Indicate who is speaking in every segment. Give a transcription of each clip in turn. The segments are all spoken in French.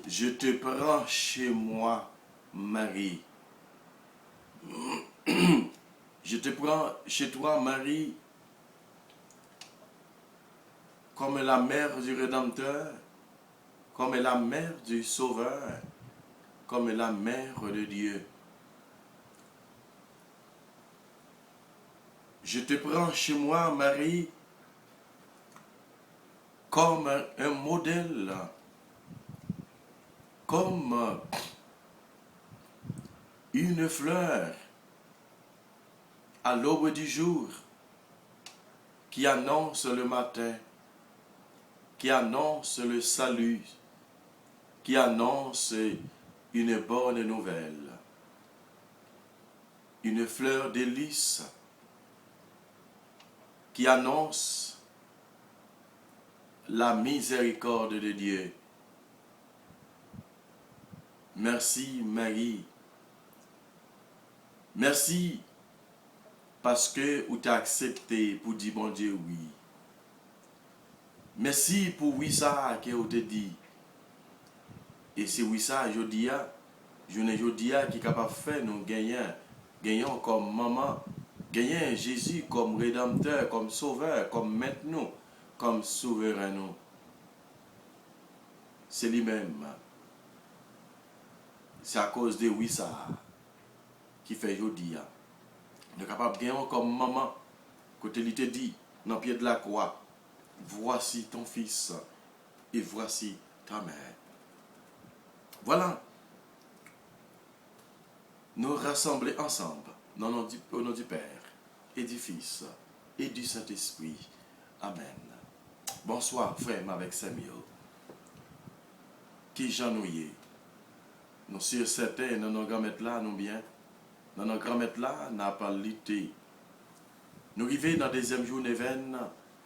Speaker 1: Je te prends chez moi, Marie. Je te prends chez toi, Marie, comme la mère du Rédempteur, comme la mère du Sauveur, comme la mère de Dieu. Je te prends chez moi, Marie, comme un modèle, comme une fleur à l'aube du jour qui annonce le matin, qui annonce le salut, qui annonce une bonne nouvelle. Une fleur de lys qui annonce la miséricorde de Dieu. Merci Marie. Merci parce que vous t'as accepté pour dire bon Dieu oui. Merci pour oui ça que vous te dit. Et c'est oui ça, je dis, qui est capable de faire nous gagnons comme maman, gagnons Jésus comme rédempteur, comme sauveur, comme maître nous, comme souverain nous. C'est lui-même. C'est à cause de oui ça qui fait aujourd'hui. Nous sommes capables de gagner comme maman, côté il te dit, dans le pied de la croix, voici ton fils et voici ta mère. Voilà. Nous rassembler ensemble au nom du Père et du Fils et du Saint-Esprit. Amen. Bonsoir, frère, avec Samuel. Qui j'ennuie. Nous sommes certains, dans nos grands-mères là, nous bien. Dans nos grands-mères là, n'a pas lutté. Nous arrivons dans la deuxième journée veine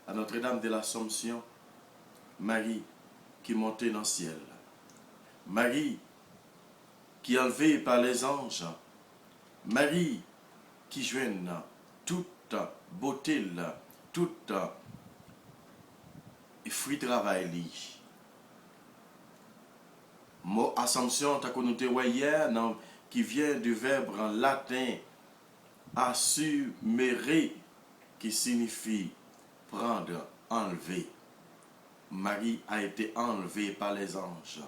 Speaker 1: à Notre-Dame de l'Assomption. Marie qui montait dans le ciel. Marie qui est enlevée par les anges. Marie qui joigne toute beauté, toute fruit de travail. Mot Assomption, t'as connu hier, qui vient du verbe en latin assumere, qui signifie prendre, enlever. Marie a été enlevée par les anges.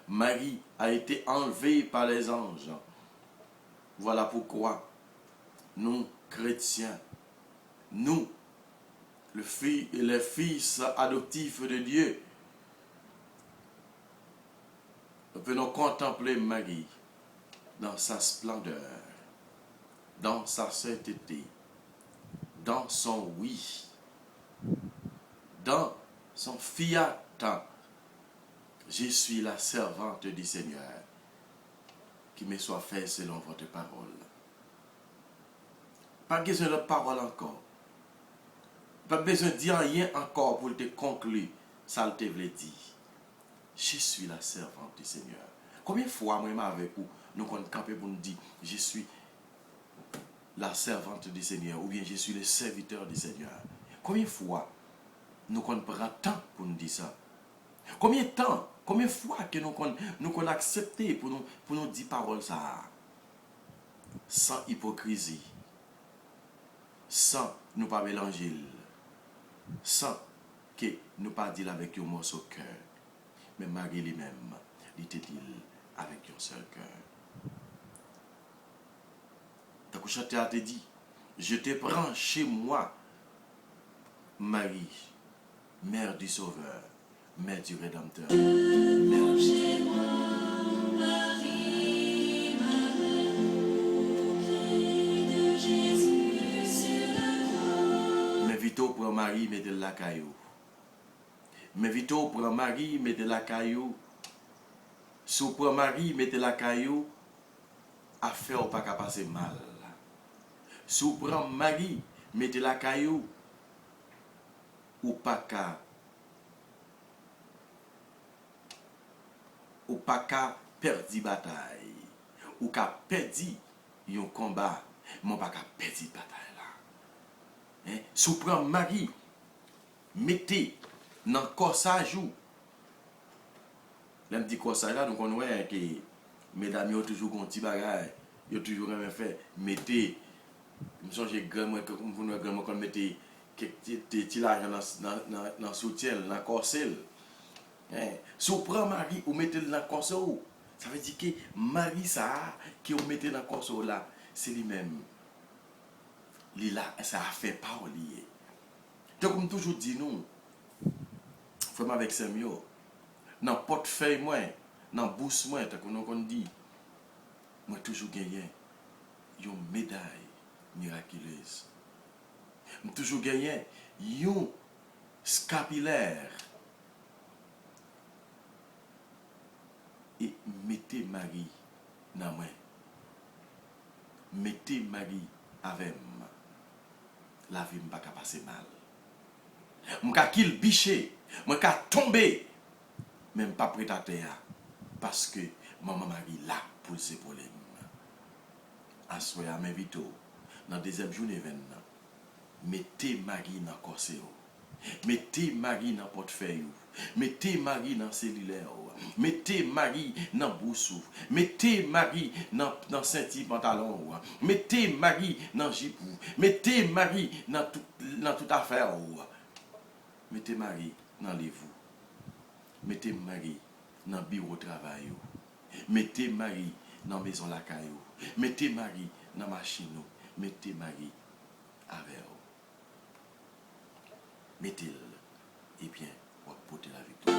Speaker 1: Marie a été enlevée par les anges. Voilà pourquoi nous, chrétiens, nous, les fils adoptifs de Dieu, nous venons contempler Marie dans sa splendeur, dans sa sainteté, dans son oui, dans son fiat. Je suis la servante du Seigneur, qui me soit fait selon votre parole. Pas besoin de parole encore. Pas besoin de dire rien encore pour te conclure. Ça te veut dire. Je suis la servante du Seigneur. Combien de fois, moi, avec vous, nous comptons camper pour nous dire, je suis la servante du Seigneur, ou bien je suis le serviteur du Seigneur. Combien de fois, nous comptons prendre temps pour nous dire ça? Combien de temps, combien de fois que nous comptons accepter pour nous dire parole ça? Sans hypocrisie, sans nous pas mélanger, sans que nous pas dire avec un morceau de cœur. Mais Marie lui-même, il te dit avec un seul cœur. Ta couchette a te dit, je te prends chez moi, Marie, mère du Sauveur, mère du Rédempteur. Mère chez moi, Marie, Marie de Jésus sur la croix. mari, mettez la caillou. Mais vite, prend mari, mettez la caillou. Si vous prenez mari, mettez la caillou, affaire ou pas qu'à passer mal. Si vous prenez mari, mettez la caillou, ou pas qu'à perdre bataille. Ou qu'à perdre un combat, mais pas qu'à perdre bataille là. Hein? Si vous prenez mari, mettez dans le corsage ou. Là, me dit corsage là, donc on voit que mesdames, ils ont toujours un petit bagage, ils ont toujours rien fait. Mettez, je me sens que grand-mère, quand mettez petit l'argent dans le soutien, dans le corset. Si vous prenez mari, vous mettez dans le corset, ça veut dire que mari, ça, qui vous mettez dans le corset là, c'est lui-même. Là, ça a fait pas lié. Donc, comme toujours dit, nous, frère avec Samuel, dans le portefeuille, moi, dans la bourse, moi, on dit, moi, toujours gagné une médaille miraculeuse. Moi, toujours gagné une scapulaire. Et mettez Marie dans moi. Mettez Marie avec moi. La vie ne va pas passer mal. Je vais qu'il bicher. Je vais tomber. Même pas prêt à terre. Parce que maman Marie là pour ses problèmes. Assoya m'invite dans la deuxième journée événement. Mettez Marie dans le corset. Mettez Marie dans le portefeuille. Mettez Marie dans le cellulaire. Mettez Marie dans le bourse. Mettez Marie dans le ceinture pantalon. Mettez Marie dans le jip. Mettez Marie dans toute affaire. Mettez Marie dans les vous. Mettez Marie dans le bureau de travail. Mettez Marie dans la maison la caillou. Mettez Marie dans la machine. Mettez Marie avec vous. Mettez-le. Et bien, on va porter la victoire.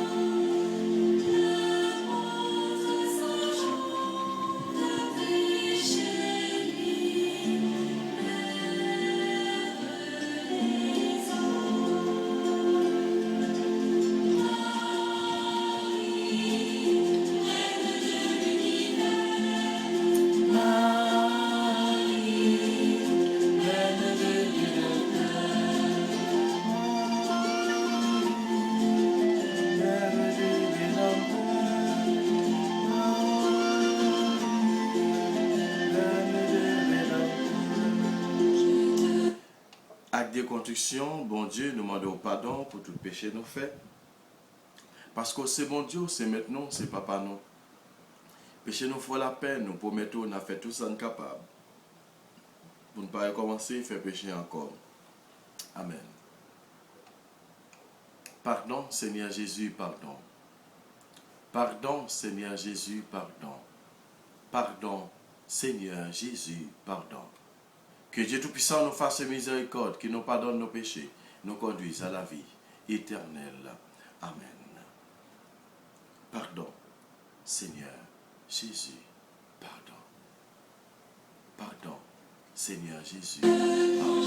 Speaker 1: Acte de construction, bon Dieu, nous demandons pardon pour tout péché nous fait. Parce que c'est bon Dieu, c'est maintenant, c'est papa nous. Péché nous faut la peine, nous promettons, on a fait tout ça capable. Pour ne pas recommencer, faire péché encore. Amen. Pardon, Seigneur Jésus, pardon. Pardon, Seigneur Jésus, pardon. Pardon, Seigneur Jésus, pardon. Que Dieu Tout-Puissant nous fasse miséricorde, qu'il nous pardonne nos péchés, nous conduise à la vie éternelle. Amen. Pardon, Seigneur Jésus, pardon. Pardon, Seigneur Jésus, pardon.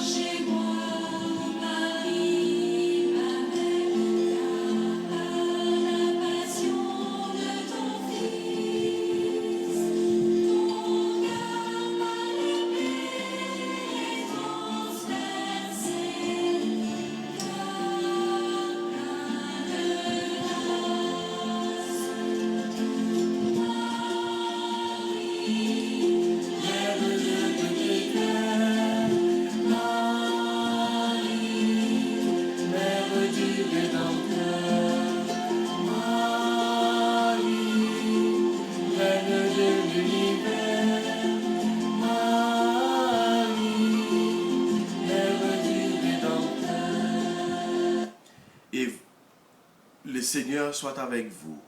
Speaker 1: Le Seigneur soit avec vous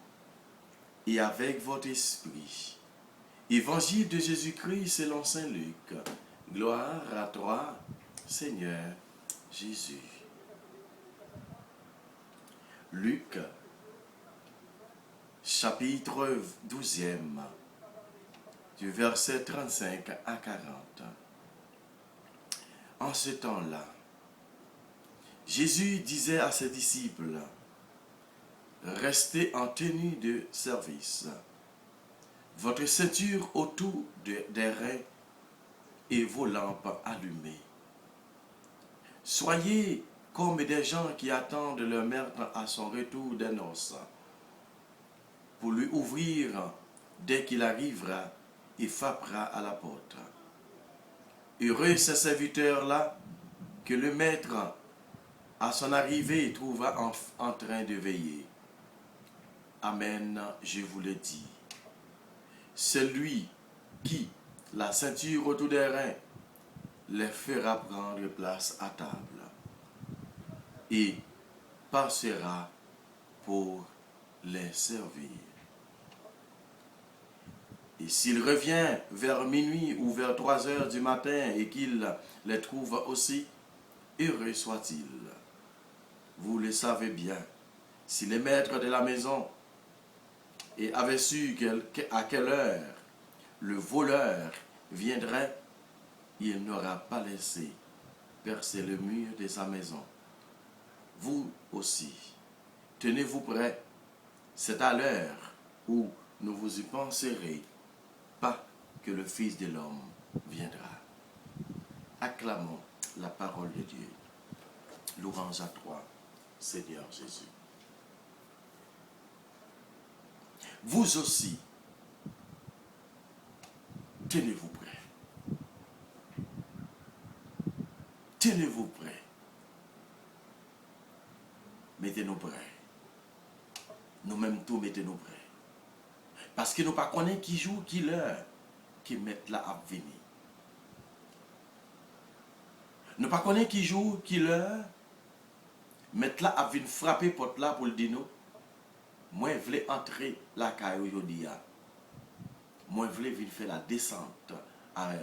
Speaker 1: et avec votre esprit. Évangile de Jésus-Christ selon Saint Luc. Gloire à toi, Seigneur Jésus. Luc, chapitre 12, du verset 35 à 40. En ce temps-là, Jésus disait à ses disciples, restez en tenue de service, votre ceinture autour des reins et vos lampes allumées. Soyez comme des gens qui attendent leur maître à son retour des noces, pour lui ouvrir dès qu'il arrivera et frappera à la porte. Heureux ces serviteurs-là que le maître, à son arrivée, trouvera en train de veiller. Amen, je vous le dis. Celui qui, la ceinture autour des reins, les fera prendre place à table et passera pour les servir. Et s'il revient vers minuit ou vers 3 heures du matin et qu'il les trouve aussi, heureux soit-il. Vous le savez bien, si les maîtres de la maison avaient su à quelle heure le voleur viendrait, il n'aura pas laissé percer le mur de sa maison. Vous aussi, tenez-vous prêts, c'est à l'heure où ne vous y penserez pas que le Fils de l'homme viendra. Acclamons la parole de Dieu. Louange à toi, Seigneur Jésus. Vous aussi, tenez-vous prêts. Tenez-vous prêts. Mettez-nous prêts. Nous-mêmes tous mettez-nous prêts. Parce que nous ne connaissons pas qui joue, qui l'heure, qui met là à venir. Nous ne connaissons pas qui joue, qui l'heure, mettre là à venir frapper porte là pour le dire nous. Moi, je voulais entrer la caille aujourd'hui. Moi, je voulais venir faire la descente à eux.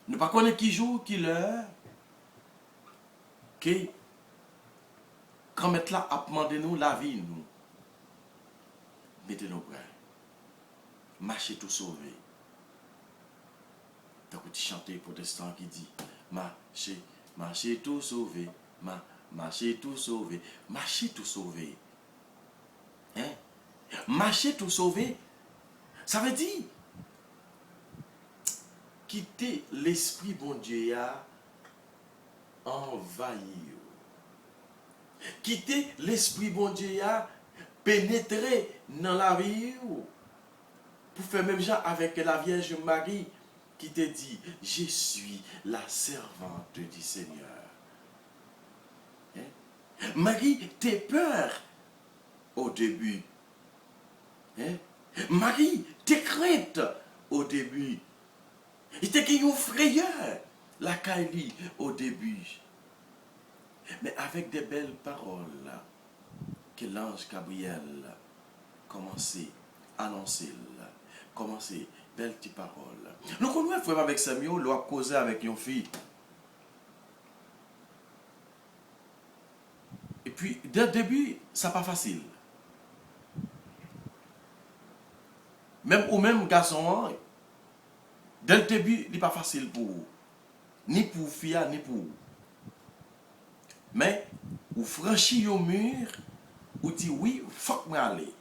Speaker 1: Nous ne connaissons pas qui joue, qui l'heure, qui, quand mettre là à demander nous la vie, nous, mettez-nous prêts. Marchez tout sauvé. Donc, tu chantes protestant qui dit, marchez, marchez tout sauvé, marchez tout sauvé, marchez tout sauvé. Hein? Marcher tout sauvé, ça veut dire quitter l'esprit bon Dieu a envahi. Quitter l'esprit bon Dieu a pénétrer dans la vie. Pour faire même genre avec la Vierge Marie qui te dit, je suis la servante du Seigneur. Hein? Marie, t'es peur au début. Hein? Marie, t'es crainte au début. Il était une frayeur, la Kaili, au début. Mais avec des belles paroles que l'ange Gabriel commençait à annoncer, commençait belles petites paroles. Nous connaissons frère avec Samuel, il a causé avec une fille. Et puis, dès le début, ça n'est pas facile. Même au même garçon, dès le début, il n'est pas facile pour vous. Ni pour fille, ni pour vous. Mais, vous franchissez au mur, vous dites oui, il faut que je aller.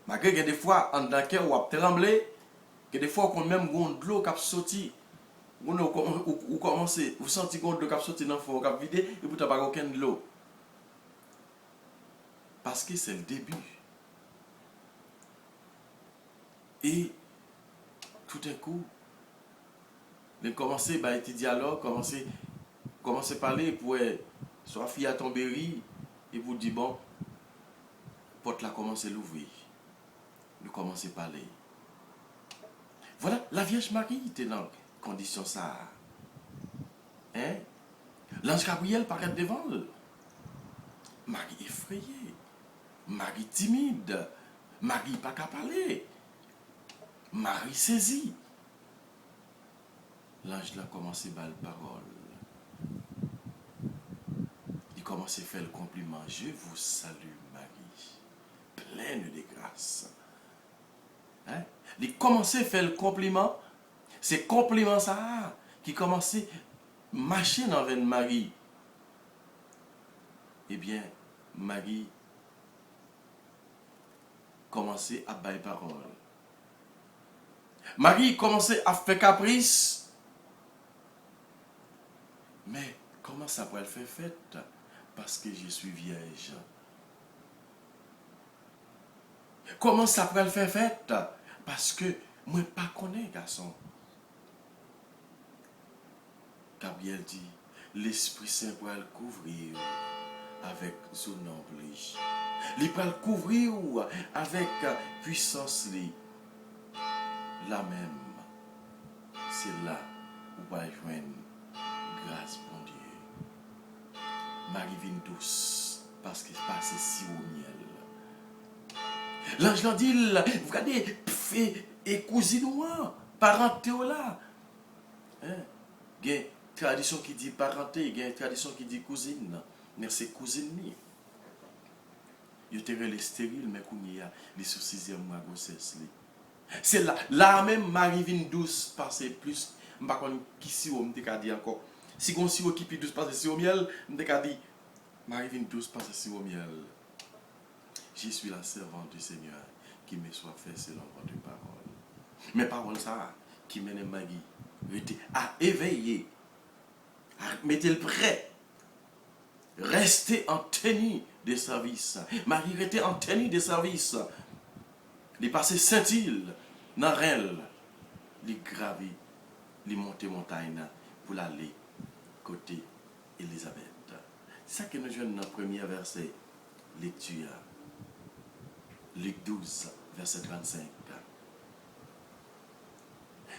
Speaker 1: Malgré que des fois, en tant que vous avez tremblé, que des fois, quand même, vous avez de l'eau qui a sorti, vous commencez, vous sentez que vous avez de l'eau qui a sorti dans le fond, qui a vidé, et vous n'avez pas aucun de l'eau. Parce que c'est le début. Et, tout d'un coup, de commencer à être dialogue, commencer à parler pour soit fille à tomber et vous dire bon, porte là commence à l'ouvrir. Nous commencer à parler. Voilà, la Vierge Marie était dans condition ça. Hein? L'ange Gabriel paraît devant elle. Marie effrayée. Marie timide. Marie pas qu'à parler. Marie saisie. L'ange là commencé à la parole. Il commence à faire le compliment. Je vous salue Marie, pleine de grâce. Hein? Il commence à faire le compliment. C'est compliment ça qui commençait à marcher dans la Marie, eh bien, Marie commençait à bailler parole. Marie commençait à faire caprice. Mais comment ça pourrait le faire fête? Parce que je suis vierge. Comment ça pourrait le faire fête? Parce que moi pas connais garçon. Gabriel dit, l'Esprit Saint pourrait le couvrir avec son emblégie. Il pourrait le couvrir avec puissance. La même, c'est là où va joindre grâce bon Dieu. Marie vient douce parce qu'il passe si au miel. L'ange l'a dit, vous regardez, et cousine moi, parenté là. Il y a une tradition qui dit parenté, il y a une tradition qui dit cousine. Mais c'est cousine. Il y a les stériles, mais il y a les sous 6e mois de grossesse. C'est là même Marie vient douce parce que plus je ne sais pas qui si on me dit encore si on si qui douce parce que c'est au miel me dit Marie vient douce parce que c'est au miel. Je suis la servante du Seigneur qui me soit fait selon votre parole. Mais parole ça qui mène Marie à éveiller, à mettre le prêt, rester en tenue de service. Marie était en tenue de service. Il passait Saint-Île dans elle, il gravit, il montait montagne pour aller côté Élisabeth. C'est ça que nous jouons dans le premier verset, lecture, Luc 12, verset 35.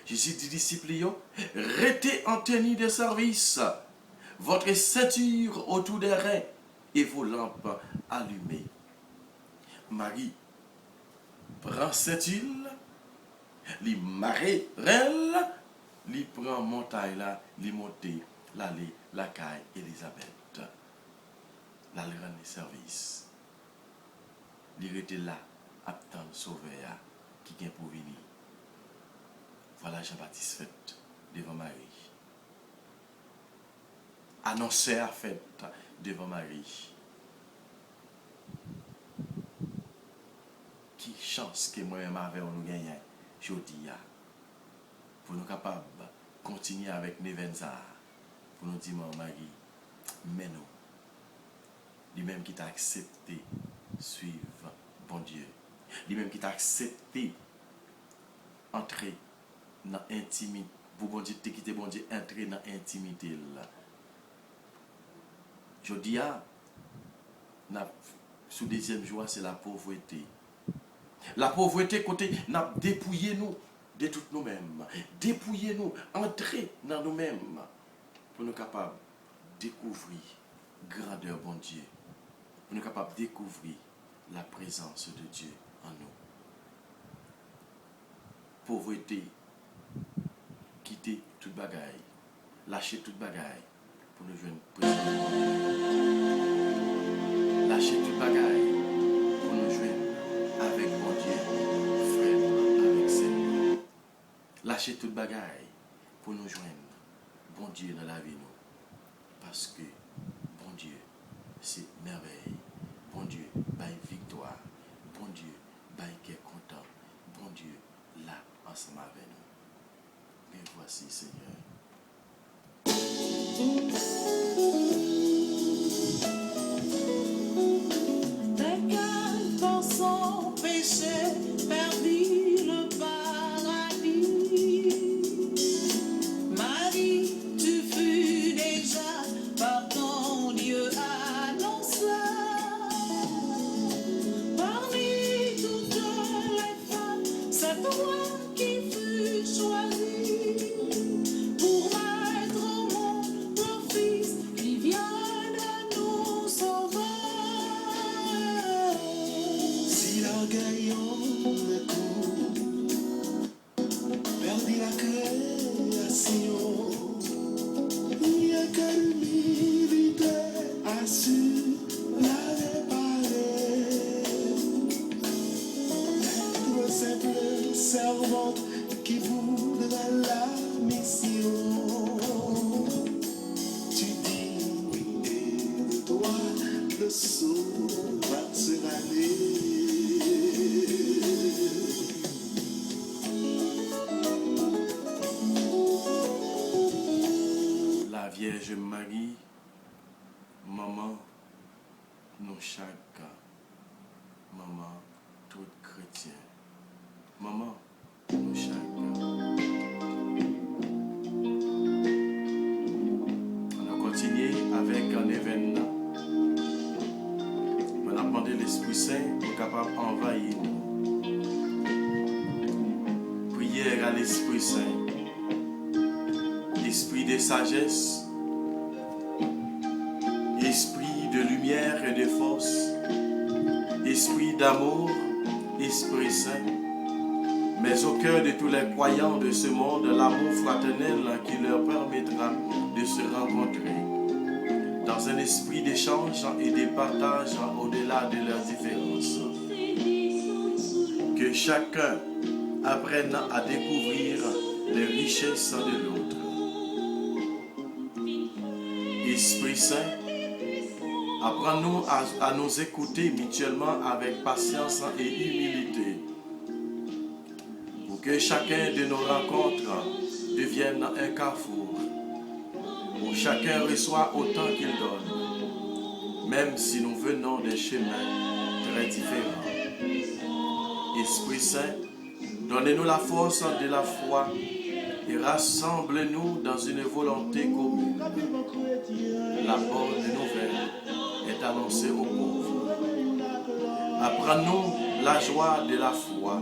Speaker 1: Jésus dit disciples, restez en tenue de service, votre ceinture autour des reins et vos lampes allumées. Marie prend ceinture, li marée rel, li prend montagne là, li monte, l'aller, la caille Élisabeth. Là, le rendre service. Li était là, attendre sauveur qui vient pour venir. Voilà Jean-Baptiste fait devant Marie. Annonceur fait devant Marie. Qui chance que moi-même avec nous gagnons aujourd'hui pour nous capables de continuer avec Nevenza pour nous dire Marie, mais nous, lui-même qui t'a accepté suivre bon Dieu, lui-même qui t'a accepté entrer dans l'intimité, pour bon Dieu, quitter bon Dieu, entrer dans l'intimité là. Je dis, sous deuxième joie, c'est la pauvreté. La pauvreté, côté, n'a dépouillé nous de tout nous-mêmes. Dépouillez nous, entrez dans nous-mêmes pour nous capables de découvrir grandeur bon Dieu. Pour nous capables de découvrir la présence de Dieu en nous. Pauvreté, quitter toute bagaille, lâcher toute bagaille pour nous joindre présence. Lâcher toute bagaille pour nous joindre avec mon Dieu, frère, avec Seigneur. Lâcher toute bagaille pour nous joindre, bon Dieu, dans la vie nous. Parce que, bon Dieu, c'est merveille. Bon Dieu, baille victoire. Bon Dieu, baille qui est content. Bon Dieu, là, ensemble avec nous. Mais voici, Seigneur.
Speaker 2: Servante qui voudra la mission.
Speaker 1: Marie, maman, nous chaque, maman, tout chrétien, maman, nous chaque. On a continué avec un événement. On a demandé l'Esprit Saint pour capable d'envahir nous. Prière à l'Esprit Saint. Esprit de sagesse, esprit de lumière et de force, esprit d'amour, Esprit Saint, mais au cœur de tous les croyants de ce monde, l'amour fraternel qui leur permettra de se rencontrer dans un esprit d'échange et de partage au-delà de leurs différences. Que chacun apprenne à découvrir les richesses de l'autre. Esprit Saint, apprends-nous à nous écouter mutuellement avec patience et humilité, pour que chacun de nos rencontres devienne un carrefour, où chacun reçoit autant qu'il donne, même si nous venons des chemins très différents. Esprit Saint, donnez-nous la force de la foi et rassemble-nous dans une volonté commune. La bonne nouvelle est annoncée aux pauvres. Apprends-nous la joie de la foi,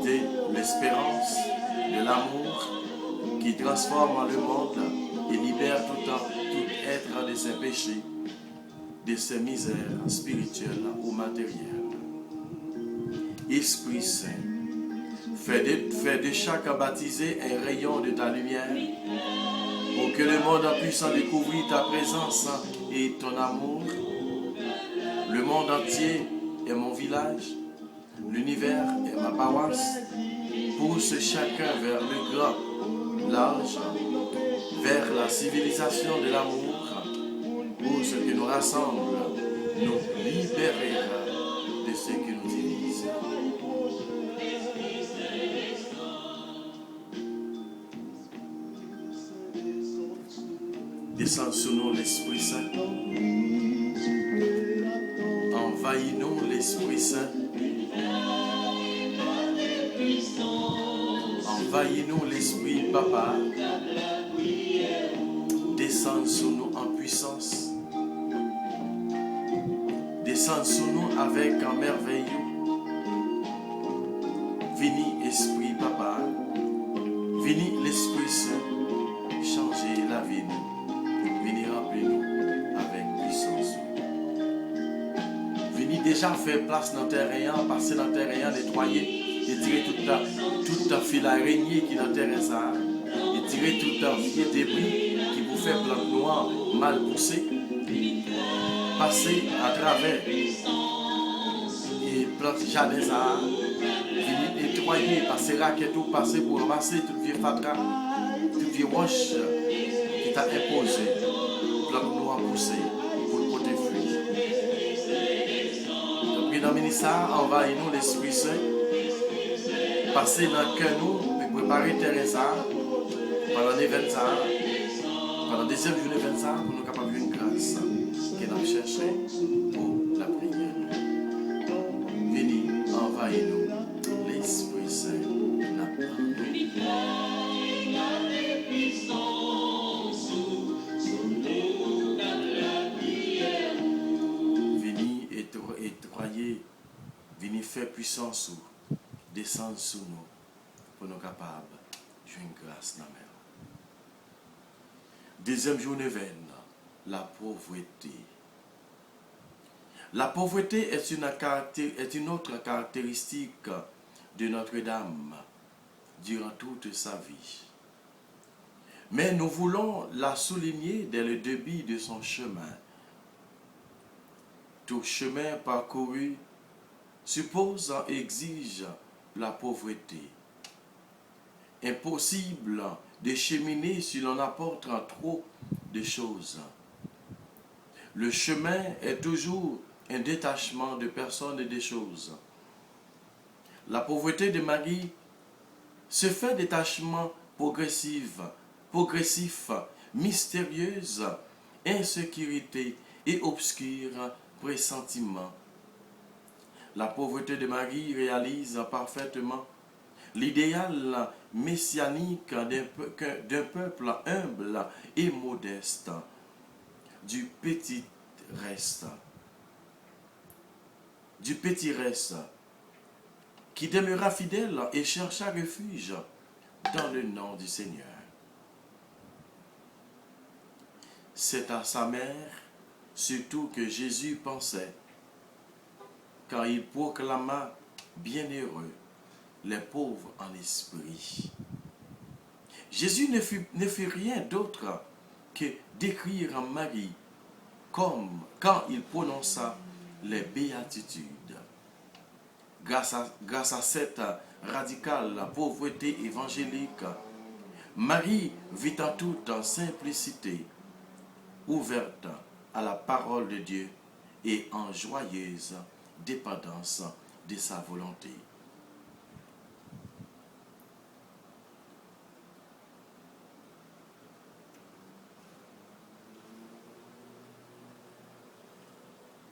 Speaker 1: de l'espérance, de l'amour qui transforme le monde et libère tout être de ses péchés, de ses misères spirituelles ou matérielles. Esprit Saint, fais de chaque baptisé un rayon de ta lumière, pour que le monde puisse découvrir ta présence et ton amour. Le monde entier est mon village, l'univers est ma paroisse. Pousse chacun vers le grand, large, vers la civilisation de l'amour, pour ce qui nous rassemble, nous libérera de ce qui nous divise. Descends sur nous l'Esprit Saint. Envahis-nous l'Esprit Saint. Envahis-nous l'Esprit Papa. Descends sur nous en puissance. Descends sur nous avec un merveilleux. Vini Esprit Papa. Vini l'Esprit Saint. Changer la vie nous. Venez remplir-nous avec puissance. Venez déjà faire place dans tes rayons, passer dans tes rayons, nettoyer, et tirer toute ta fil araignée qui est dans tes rayons, et tirer tout ta vieux débris qui vous fait plante noire mal poussée, passer à travers et plante jardin, venez nettoyer, passer raquette ou passer pour ramasser toute vieux fatra, toute vieux roche qui t'a imposé. Plante noire poussée pour le côté fruit. Donc, dans le ministère, envahis-nous l'Esprit Saint. Passez dans le cœur nous et préparer Teresa pendant l'événement, pendant la deuxième journée de l'événement, pour nous capables une grâce qu'elle a cherché pour la prière. Venez, envahis-nous l'Esprit Saint. Venez faire puissance ou descendre sur nous pour nous capables de jouer une grâce dans la mer. Deuxième journée vaine, la pauvreté. La pauvreté est une autre caractéristique de Notre-Dame durant toute sa vie. Mais nous voulons la souligner dès le début de son chemin. Tout chemin parcouru suppose et exige la pauvreté. Impossible de cheminer si l'on apporte trop de choses. Le chemin est toujours un détachement de personnes et des choses. La pauvreté de Marie se fait détachement progressif mystérieuse insécurité et obscur pressentiment. La pauvreté de Marie réalise parfaitement l'idéal messianique d'un peuple humble et modeste, du petit reste, qui demeura fidèle et chercha refuge dans le nom du Seigneur. C'est à sa mère surtout que Jésus pensait quand il proclama bienheureux les pauvres en esprit. Jésus ne fit rien d'autre que décrire Marie comme quand il prononça les béatitudes. Grâce à cette radicale pauvreté évangélique, Marie vit en toute simplicité, ouverte à la parole de Dieu et en joyeuse dépendance de sa volonté.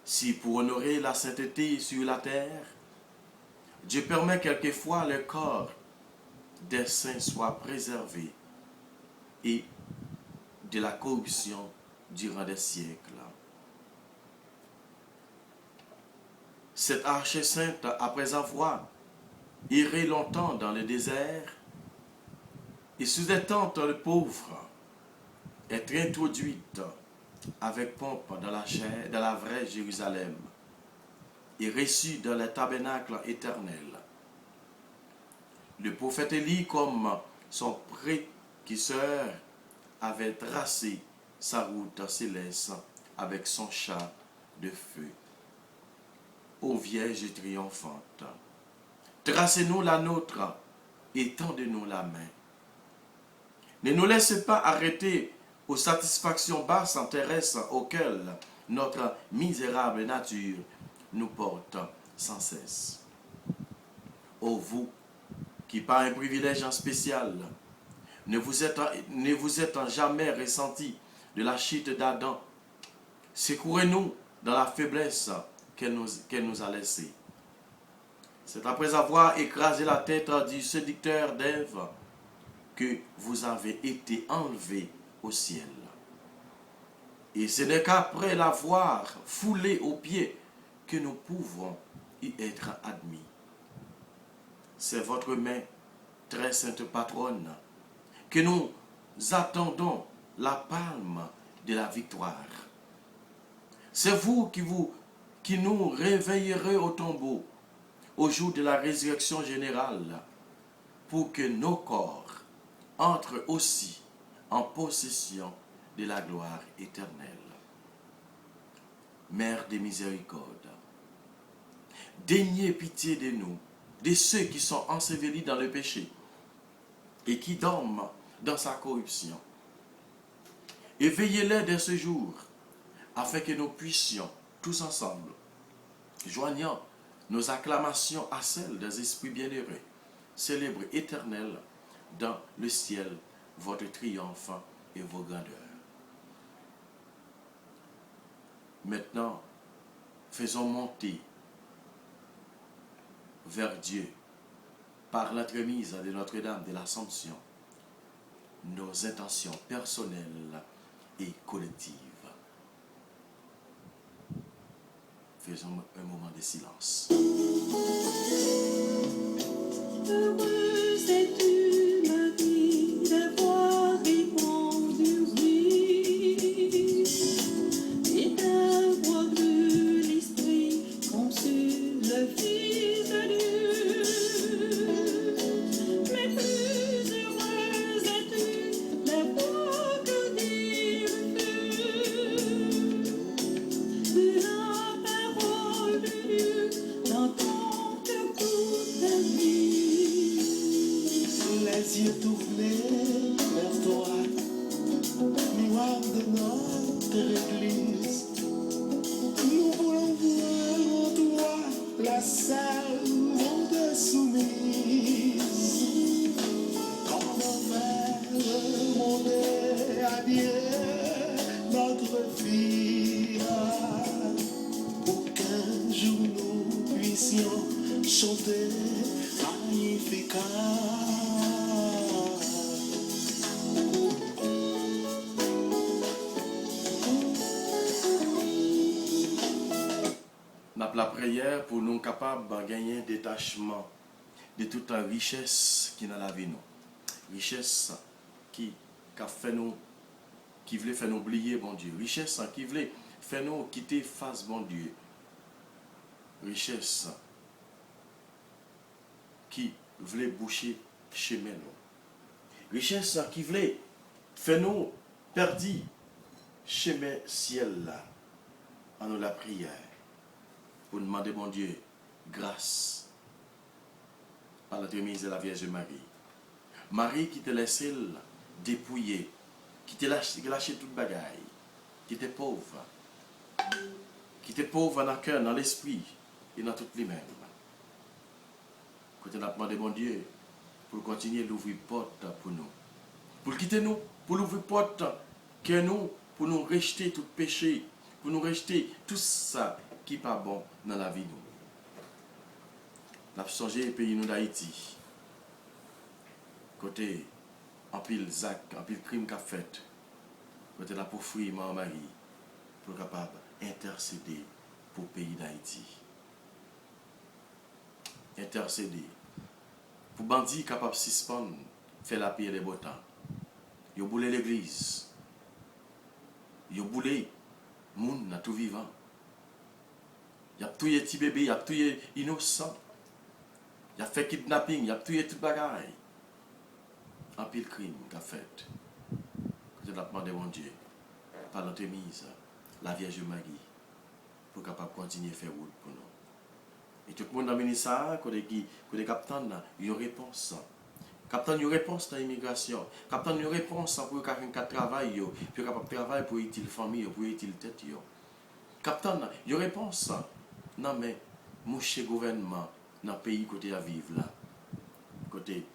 Speaker 1: Si pour honorer la sainteté sur la terre, Dieu permet quelquefois le corps des saints soit préservé et de la corruption durant des siècles. Cette arche sainte, après avoir erré longtemps dans le désert et sous des tentes de pauvres, est introduite avec pompe dans la vraie Jérusalem et reçue dans le tabernacle éternel. Le prophète Élie, comme son précurseur, avait tracé sa route céleste avec son char de feu. Ô Vierge triomphante, tracez-nous la nôtre et tendez-nous la main. Ne nous laissez pas arrêter aux satisfactions basses terrestres auxquelles notre misérable nature nous porte sans cesse. Ô vous, qui par un privilège en spécial, ne vous êtes jamais ressenti de la chute d'Adam, secourez-nous dans la faiblesse qu'elle nous a laissée. C'est après avoir écrasé la tête du séducteur d'Ève que vous avez été enlevés au ciel. Et ce n'est qu'après l'avoir foulé aux pieds que nous pouvons y être admis. C'est votre main, très sainte patronne, que nous attendons la palme de la victoire. C'est vous qui nous réveillerez au tombeau au jour de la résurrection générale pour que nos corps entrent aussi en possession de la gloire éternelle. Mère de miséricorde, daignez pitié de nous, de ceux qui sont ensevelis dans le péché et qui dorment dans sa corruption. Éveillez-les dès ce jour, afin que nous puissions, tous ensemble, joignant nos acclamations à celles des esprits bienheureux, célébrer éternel dans le ciel votre triomphe et vos grandeurs. Maintenant, faisons monter vers Dieu, par l'entremise de Notre-Dame de l'Assomption, nos intentions personnelles et collectives. Faisons un moment de silence.
Speaker 2: Heureuse es-tu, Marie, d'avoir répondu oui, et d'avoir vu l'Esprit conçu le Fils de Dieu. Mais plus heureuse es-tu d'avoir connu le feu de la parole de Dieu dans ton cœur toute ta vie.
Speaker 3: Les yeux tournés vers toi, miroir de notre Église, nous voulons voir en toi la servante soumise. Comment faire remonter à Dieu de Magnificat.
Speaker 1: N'a la prière pour nous capables de gagner un détachement de toute la richesse qui est dans la vie nous. Richesse qui fait nous, qui voulait faire nous oublier bon Dieu. Richesse qui voulait faire nous quitter face bon Dieu. Richesse qui voulait boucher chemin nous. Richesse qui voulait faire nous perdre chemin ciel là. En nous la prière. Pour demander, bon Dieu, grâce par la remise de la Vierge Marie. Marie qui te laissait dépouiller, qui te lâché toute bagaille, qui était pauvre dans le cœur, dans l'esprit et dans toutes les mêmes. Quand on a demandé, bon Dieu, pour continuer d'ouvrir porte pour nous, pour quitter nous, pour l'ouvrir porte que nous, pour nous rejeter tout péché, pour nous rejeter tout ça qui n'est pas bon dans la vie. Nous avons changé le pays d'Haïti. Côté en pile zac, en pile crime qu'a fait. Côté la poursuivre Marie pour capable intercéder pour le pays d'Haïti. Intercéder. Pour bandits capables de suspendre, faire la paix des beaux temps. Ils ont boulé l'église. Ils ont boulé le monde dans tout vivant. Il y a tué petit bébé, il y a tué innocent. Il y a fait kidnapping, il y a tué toute bagaille. En pile crime qu'a fait. Je l'ai demandé mon Dieu, par l'entremise, la Vierge Marie, pour capable continuer à faire route pour nous. Et tout le monde dans le ministère, quand les capitaines ont une réponse. Capitaine une réponse dans l'immigration. Capitaine une réponse pour faire un travail, pour capable travailler pour aider la famille, pour aider la tête. Capitaine une réponse. Non mais, moucher gouvernement dans le pays côté à vivre là. Côté,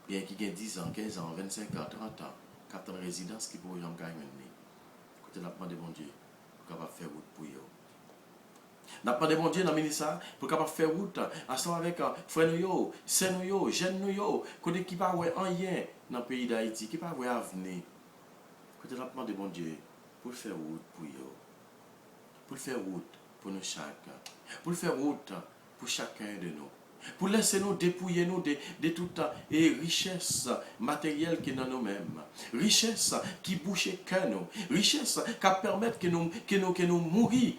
Speaker 1: bien qui a 10 ans, 15 ans, 25 ans, 30 ans, capitaine résidence qui pourrait en gagner. Côté la demande de bon Dieu, pour capable faire route pour eux. N'a pas de bon Dieu dans le ministère pour capable faire route ensemble avec frères nous, sœurs nous, jeunes nous, côté qui pas ouais rien dans le pays d'Haïti, qui pas ouais avenir. Côté la demande de bon Dieu pour faire route pour eux. Pour faire route pour nous chacun. Pour faire route pour chacun de nous. Pour laisser nous dépouiller nous de toute richesse matérielle qui est dans nous-mêmes. Richesse qui bouche que nous. Richesse qui permet que nous mourir.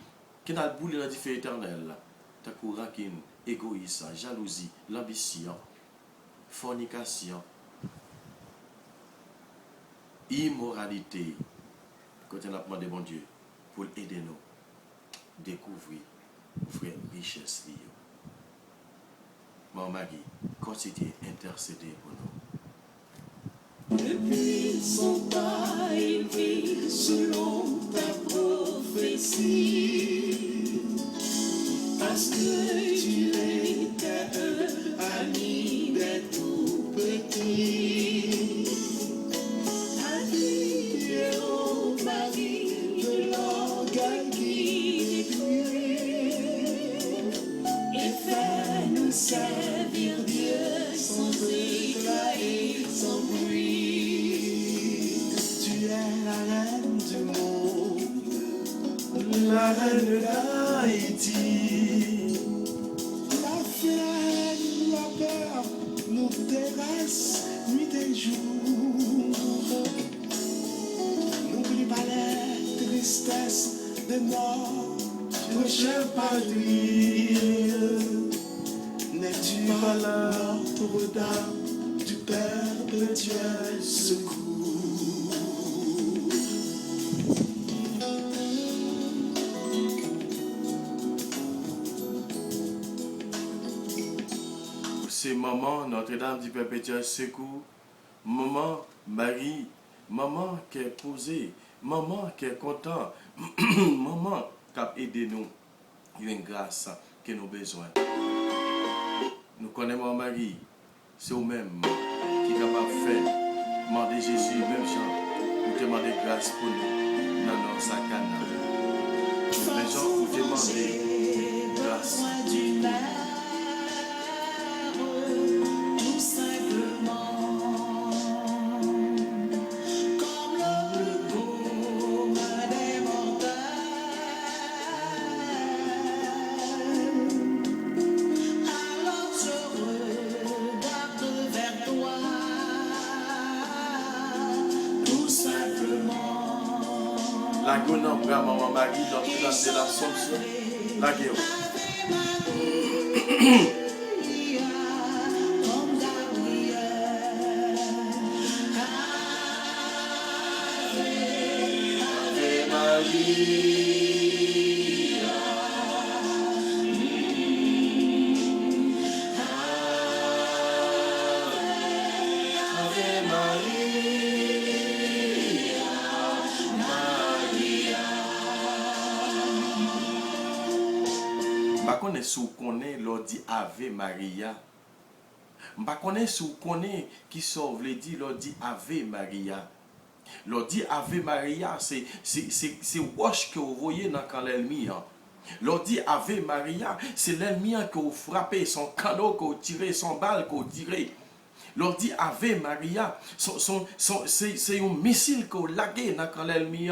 Speaker 1: Qui n'a boule dans le feu éternel. Ta rancune, égoïsme, jalousie, l'ambition, fornication, immoralité. Quand on a demandé bon Dieu pour aider nous découvrir vraie richesse. Mon mari, continue à intercéder pour nous.
Speaker 2: Depuis son pas, il vit selon ta prophétie. Parce que tu étais un ami des tout petits. Adieu au mari de l'orgueil qui détruit. Et fais-nous servir Dieu sans éclat et sans bruit.
Speaker 3: Tu es la reine du monde, la reine d'Haïti. La flamme, la peur nous terrasse nuit et jour. N'oublie pas les tristesses de notre cher patrie. N'es-tu pas Notre-Dame du perpétuel secours?
Speaker 1: C'est maman Notre-Dame du perpétuel secours, maman Marie, maman qui est posée, maman qui est content, maman qui a aidé nous, il y a une grâce que nous avons besoin. Nous connaissons Marie, c'est vous-même qui est capable de faire, demander Jésus, même Jean, pour demander grâce pour nous dans nos sacanes. Les gens vous demander grâce. La gueule dans bras maman Marie, dans de la Somption. La gueule.
Speaker 2: Comme Gabriel. Ave Maria.
Speaker 1: Je connais si vous connaissez l'on dit Ave Maria. Je connais si vous connaissez qui sauve les dit l'on dit Ave Maria. L'on dit Ave Maria, c'est roche que vous voyez dans quand l'ennemi. L'on dit Ave Maria, c'est l'ennemi que vous frappez, son cadeau que vous tirez, son balle que vous tirez. L'on dit Ave Maria, c'est un missile que vous laguez dans quand l'ennemi.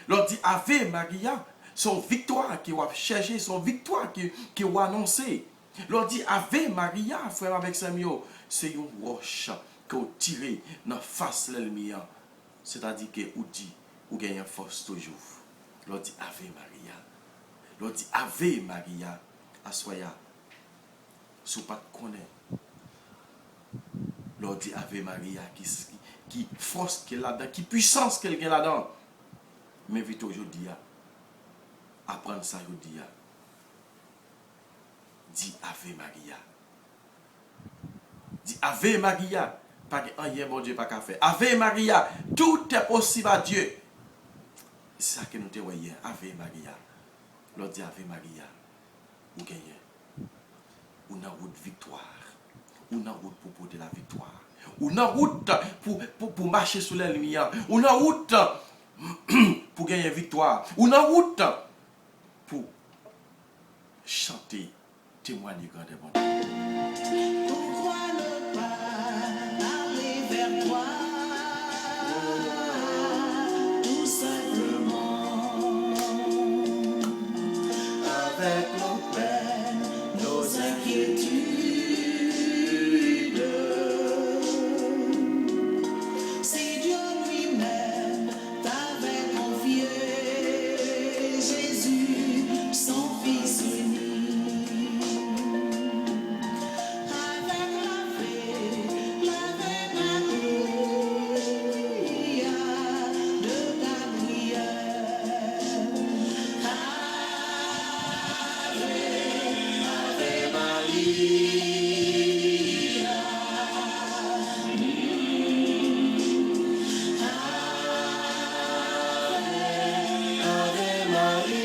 Speaker 1: L'on dit Ave Maria, son victoire qui va chercher, son victoire qui va annoncer. L'on dit Ave Maria, frère avec Samuel, c'est une roche que vous tirez dans la face de l'ennemi. C'est-à-dire que vous dit, vous gagnez force toujours. L'on dit Ave Maria. L'on dit Ave Maria. Assoya, si vous ne connaissez pas, l'on dit Ave Maria, qui force qu'elle a là-dedans, qui puissance qu'elle a là-dedans. Mais vite aujourd'hui, apprendre ça aujourd'hui. Dis Ave Maria. Dis Ave Maria. Pas rien, mon Dieu, pas qu'à faire. Ave Maria. Tout est possible à Dieu. C'est ça que nous te voyons. Ave Maria. L'on dit Ave Maria. Ou gagnez. Ou dans route victoire. Ou dans route pour porter la victoire. Ou dans route pour marcher sous la lumière. Ou dans route pour gagner victoire. Ou dans route pour chanter, témoigner grand et bon.
Speaker 2: Pourquoi ne pas aller vers toi, tout simplement, avec nos peines, nos inquiétudes. Si Dieu lui-même t'avait confié Jésus, son Fils unique, avec l'Ave Maria de Gabriel. Ave Maria.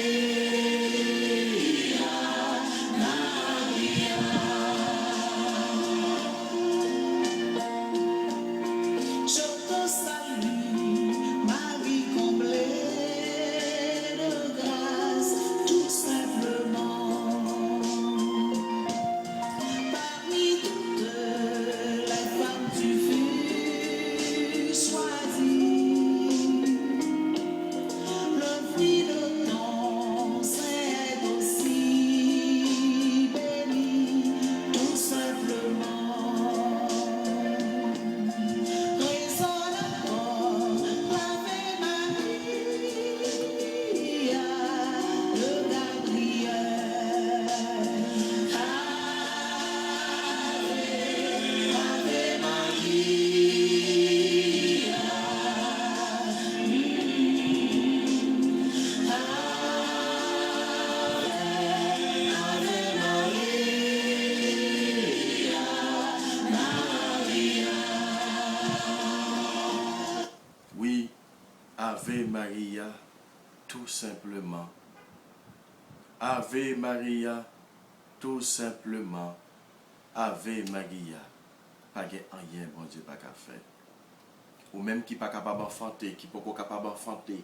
Speaker 2: Je te salue, Marie comblée de grâce, tout simplement. Parmi toutes les femmes, tu fus choisie. Le fruit de ton sein est aussi béni, tout simplement. Résonne encore l'Ave Maria de Gabriel. Ave
Speaker 1: Oui, Ave Maria, tout simplement. Ave Maria, tout simplement. Ave Maria. Pas de rien, bon Dieu, pas qu'à faire. Ou même qui pas capable d'enfanter, qui pas capable d'enfanter.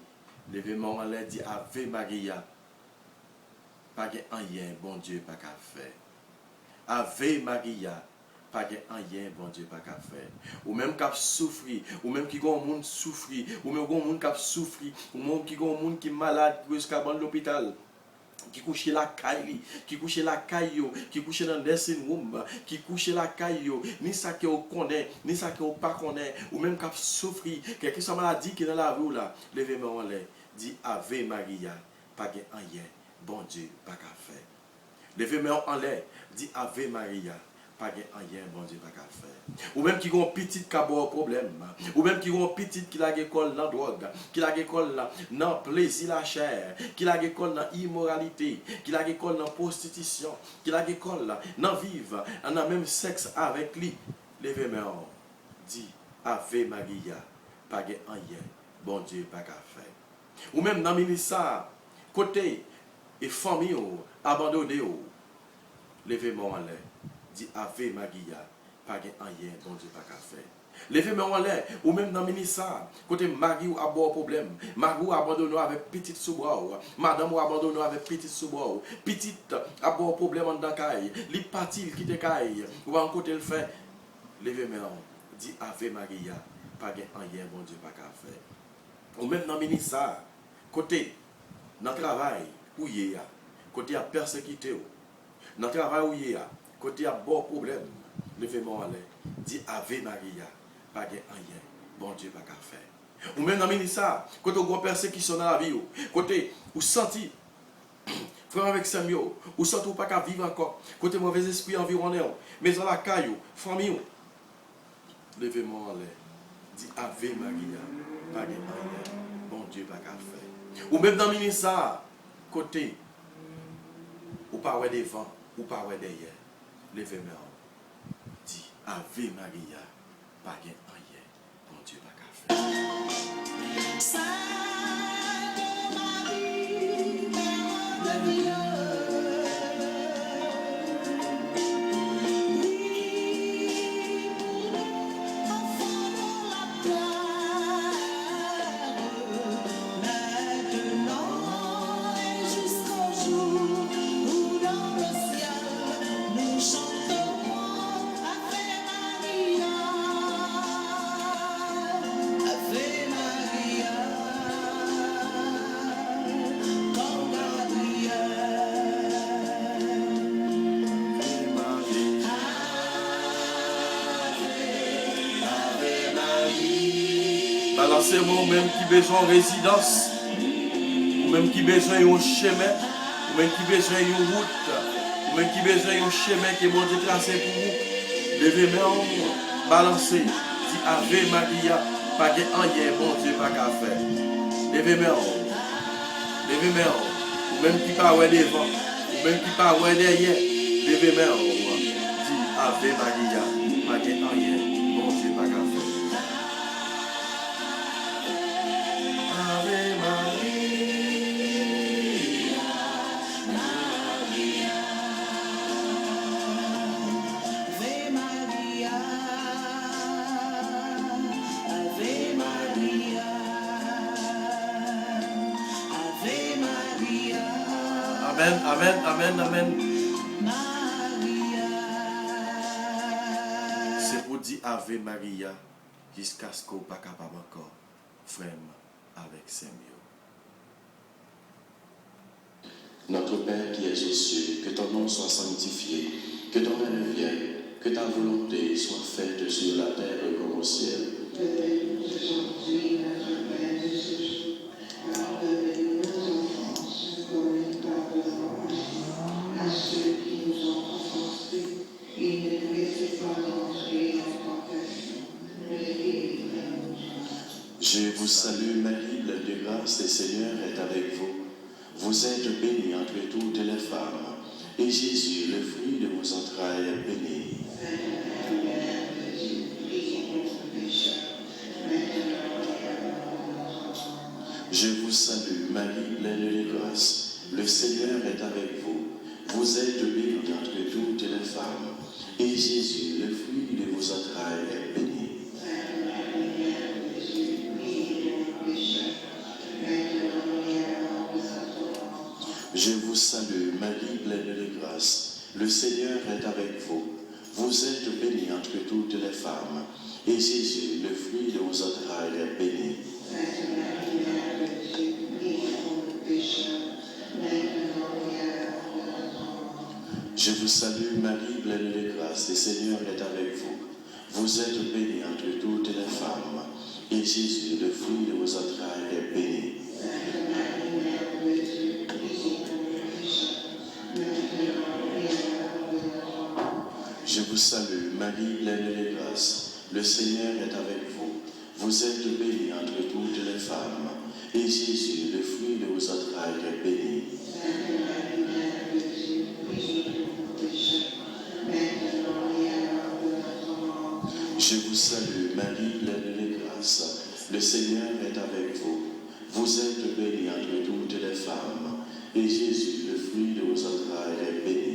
Speaker 1: L'événement en l'air dit Ave Maria. Pas de rien, bon Dieu, pas qu'à faire. Ave Maria. Pas de rien, bon Dieu, pas qu'à faire. Ou même qui a souffri, ou même qui a un monde souffri, ou même qui a un monde qui a souffri, ou même qui a un monde qui est malade jusqu'à l'hôpital. Qui couche la caille, qui couche la caille, qui couche dans le dressing room, qui couche la caille, ni ça que vous connaissez, ni ça que vous pas connaissez, ou même qui a souffri, quelque chose maladie qui est dans la rue là, levez-moi en l'air, dit Ave Maria, pas de rien, bon Dieu, pas qu'à faire. Levez main en l'air, dit Ave Maria, pas de rien, bon Dieu, pas qu'à faire. Ou même qui ont petit qui a un problème, ou même qui ont petit qui a l'école dans la drogue, qui a l'école dans le plaisir la chair, qui a l'école dans l'immoralité, qui a l'école dans la prostitution, qui a l'école dans vivre, dans le même sexe avec lui. Levez main en dit Ave Maria, pas de rien, bon Dieu, pas qu'à faire. Ou même dans le ministère, côté et famille abandonné, levez-moi en l'air, dit Ave Maria, pas de rien, bon Dieu, pas qu'à faire. Levez-moi en l'air, ou même dans le ministère, côté mari ou a bon problème, mari ou abandonné avec petite sous-bras, madame ou abandonné avec petite sous-bras, petite a bon problème en dankaï, li parti qui te caille, ou en côté le fait, levez-moi en, dit Ave Maria, pas de rien, bon Dieu, pas qu'à faire. Ou même dans le ministère, côté, dans le travail, où il y a, côté à persécuté, dans le travail où il y a, côté à bon problème, levez-moi en l'air, dit Ave Maria, pas de rien, bon Dieu, pas qu'à faire. Ou même dans le ministère, côté où il y a persécution dans la vie, côté où senti, frère avec Samuel, ou senti ou pas qu'à vivre encore, côté mauvais esprit environnant, mais dans la caillou, famille, levez-moi en l'air, dit Ave Maria, pas de rien, bon Dieu, pas qu'à faire. Ou même dans le ministère, côté, ou pas ouais devant, ou pas ouais derrière, levez-moi, dit Ave Maria, pas de rien, bon Dieu, pas qu'à faire.
Speaker 2: Sainte Marie, Mère de Dieu, prie pour nous, enfants de la terre, maintenant et jusqu'au jour où dans le ciel nous chanterons Ave Maria, Ave Maria, comme Gabriel.
Speaker 1: Balancez-moi même qui besoin de résidence, ou même qui besoin d'un chemin, ou même qui besoin d'une route, ou même qui besoin d'un chemin qui est bon Dieu tracé pour vous. Levez-moi, balancez, dit Ave Maria, pas de rien, bon Dieu, pas qu'à faire. Levez-moi, ou même qui pas ouais devant, ou même qui pas ouais derrière, levez-moi, dit Ave Maria, pas de rien, bon Dieu, pas qu'à faire. Ave Maria.
Speaker 2: Ave Maria, Ave Maria, Ave Maria,
Speaker 1: Amen, amen, amen, amen.
Speaker 2: Maria.
Speaker 1: C'est pour dire Ave Maria jusqu'à ce qu'on pas capable encore frère avec Samuel.
Speaker 4: Notre Père qui es aux cieux, que ton nom soit sanctifié, que ton règne vienne, que ta volonté soit faite sur la terre comme au ciel. Je vous salue Marie, pleine de grâce, le Seigneur est avec vous. Vous êtes bénie entre toutes les femmes, et Jésus, le fruit de vos entrailles, est béni. Je vous salue Marie, pleine de grâce, le Seigneur est avec vous. Vous êtes bénie entre toutes les femmes, et Jésus, le fruit de vos entrailles, est béni. Je vous salue, Marie, pleine de grâce. Le Seigneur est avec vous. Vous êtes bénie entre toutes les femmes, et Jésus, le fruit de vos entrailles, est béni. Je vous salue, Marie, pleine de grâce. Le Seigneur est avec vous. Vous êtes bénie entre toutes les femmes, et Jésus, le fruit de vos entrailles, est béni. Je vous salue, Marie, pleine de grâce. Le Seigneur est avec vous. Vous êtes bénie entre toutes les femmes. Et Jésus, le fruit de vos entrailles, est béni. Je vous salue, Marie, pleine de grâce. Le Seigneur est avec vous. Vous êtes bénie entre toutes les femmes. Et Jésus, le fruit de vos entrailles, est béni.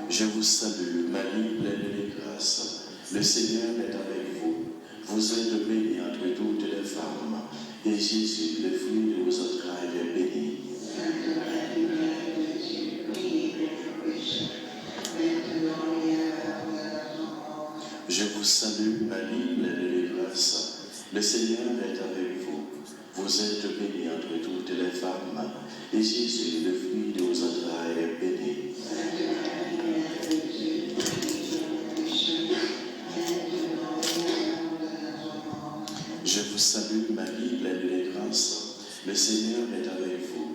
Speaker 4: Je vous salue, Marie, pleine de grâce. Le Seigneur est avec vous. Vous êtes bénie entre toutes les femmes. Et Jésus, le fruit de vos entrailles, est béni. Je vous salue, Marie, pleine de grâce. Le Seigneur est avec vous. Vous êtes bénie entre toutes les femmes. Et Jésus, le fruit de vos entrailles, est béni. Je vous salue, Marie, pleine de grâce. Le Seigneur est avec vous.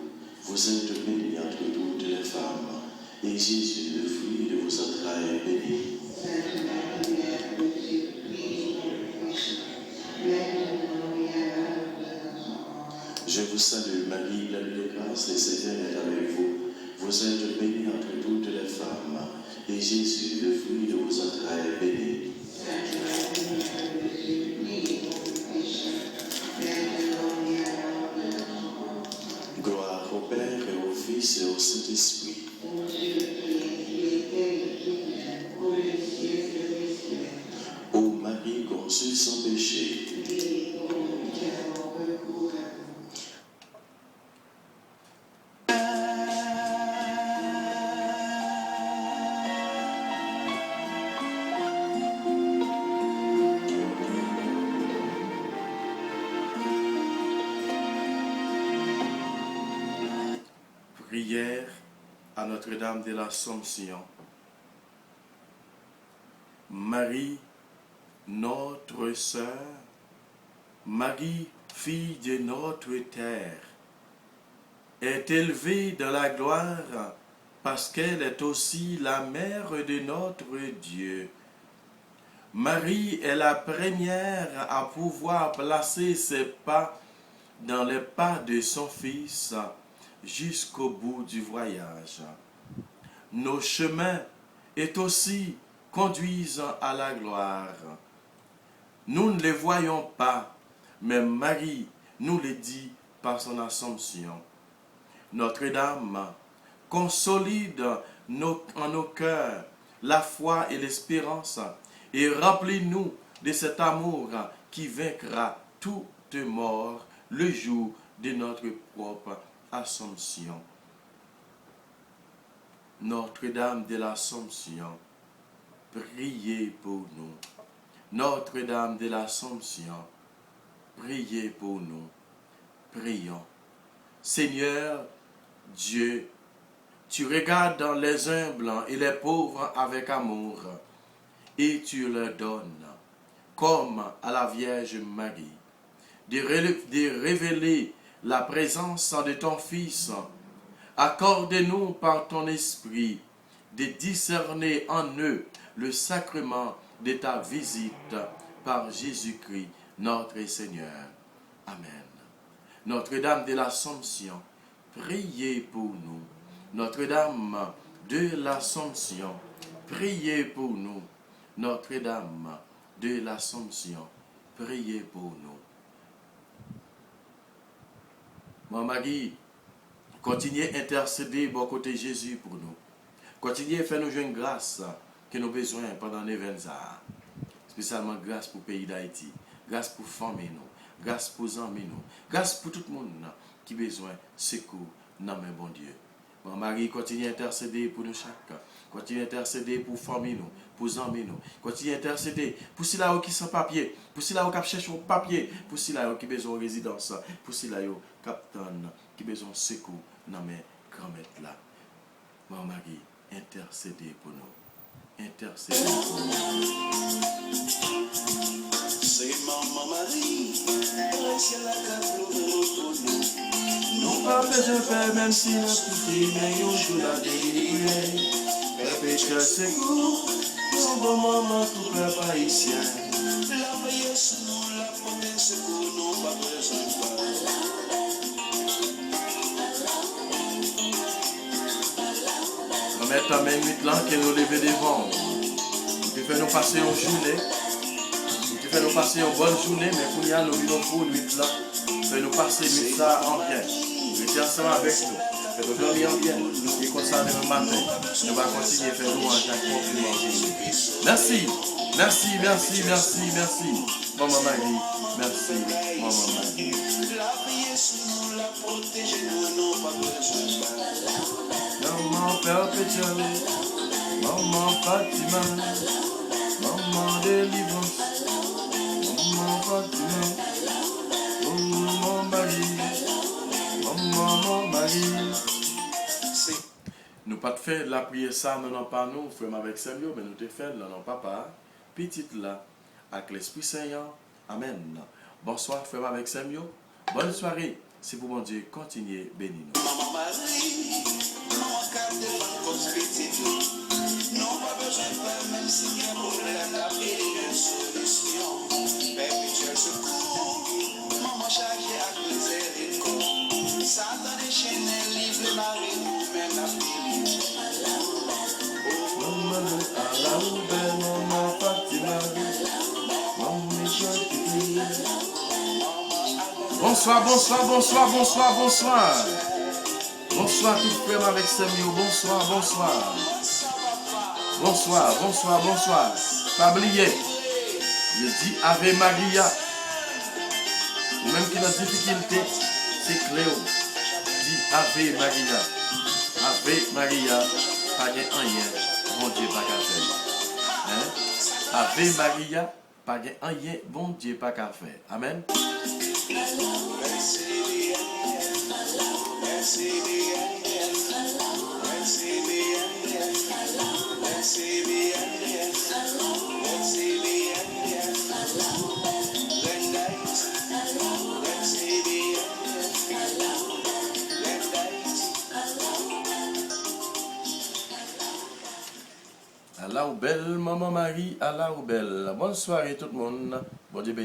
Speaker 4: Vous êtes bénie entre toutes les femmes. Et Jésus, le fruit de vos entrailles, est béni. Je vous salue, Marie, pleine de grâce. Le Seigneur est avec vous. Vous êtes bénie entre toutes les femmes. Et Jésus, le fruit de vos entrailles, est béni. Gloire au Père et au Fils et au Saint-Esprit. Ô Marie conçue sans péché.
Speaker 1: Prière à Notre-Dame de l'Assomption. Marie, notre sœur, Marie, fille de notre terre, est élevée dans la gloire parce qu'elle est aussi la mère de notre Dieu. Marie est la première à pouvoir placer ses pas dans les pas de son Fils jusqu'au bout du voyage. Nos chemins est aussi conduisent à la gloire. Nous ne les voyons pas, mais Marie nous le dit par son Assomption. Notre-Dame consolide en nos cœurs la foi et l'espérance et remplis-nous de cet amour qui vaincra toute mort le jour de notre propre Assomption. Notre-Dame de l'Assomption, priez pour nous. Notre-Dame de l'Assomption, priez pour nous. Prions. Seigneur Dieu, tu regardes dans les humbles et les pauvres avec amour et tu leur donnes, comme à la Vierge Marie, de révéler la présence de ton Fils. Accorde-nous par ton Esprit de discerner en eux le sacrement de ta visite par Jésus-Christ, notre Seigneur. Amen. Notre-Dame de l'Assomption, priez pour nous. Notre-Dame de l'Assomption, priez pour nous. Notre-Dame de l'Assomption, priez pour nous. Mon Marie, continuez à intercéder bon côté Jésus pour nous. Continuez à faire nous une grâce que nous avons besoin pendant les 20 ans. Spécialement grâce pour le pays d'Haïti. Grâce pour les familles, grâce pour les amis, grâce pour tout le monde qui a besoin de secours dans mes bon Dieu. Mon Marie, continue à intercéder pour nous chaque. Continue à intercéder pour les familles, pour les amis. Continue à intercéder pour ceux qui sont sans papier, pour ceux qui cherchent un papier, pour ceux qui ont besoin de résidence, pour ceux qui ont besoin de secours dans mes grands-mères là. Mon Marie, intercédez pour nous. intercéder.
Speaker 3: C'est Maman Marie, c'est la cape
Speaker 1: Nous pas besoin de faire même si nous coûtons, mais nous sous la délivrer. Père pécheur secours, son bon moment tout peuple haïtien.
Speaker 3: La veille sur nous, la promesse secours, nous pas besoin de parler.
Speaker 1: Nous mettons en main 8 ans qui nous lever devant. Qui fait nous passer une journée. Qui fait nous passer une bonne journée, mais pour nous, nous vivons pour 8 ans. Fait nous passer 8 ça en bien. Nous sommes ensemble avec nous. Fait nous dormir en bien. Et comme ça, demain matin, nous allons continuer à faire nous en chaque compliment. Merci. Merci, merci, merci, merci. Maman Marie, merci, Maman Marie.
Speaker 3: La veille sur nous, la protéger, nous n'avons pas besoin de parler.
Speaker 1: Maman perpétuelle, Maman Fatima, Maman délivrance, Maman Fatima, Maman Marie, Maman Marie. Nous pas fait la prière ça, non pas nous, frère avec Samuel, mais nous te fait non papa, petite là, avec l'Esprit Saint. Amen. Bonsoir frère avec Samuel. Bonne soirée. Si vous mon Dieu, continuez bénis nous.
Speaker 3: Maman Marie, maman carte de bonne cause petite. Non, pas besoin de faire, même si il y a un problème, la paix est une solution. Perpétuel secours, maman chargée à miséricorde. Satan déchaîné, livre Marie, nous-mêmes la paix.
Speaker 1: Maman Fatima, bonsoir, bonsoir, bonsoir, bonsoir, bonsoir. Bonsoir tout frère avec Samuel. Bonsoir, bonsoir. Bonsoir, bonsoir, bonsoir. Pas oublier. Je dis Ave Maria. Ou même qui a difficulté, c'est Cléo. Dis Ave Maria. Ave Maria. Pas de rien. Bon Dieu, pas qu'à faire. Hein? Ave Maria. Pas de rien. Bon Dieu, pas qu'à faire. Amen. Allah ou belle, Maman Marie, Allah ou belle. Bonne soirée tout le monde. Bon Dieu bénisse.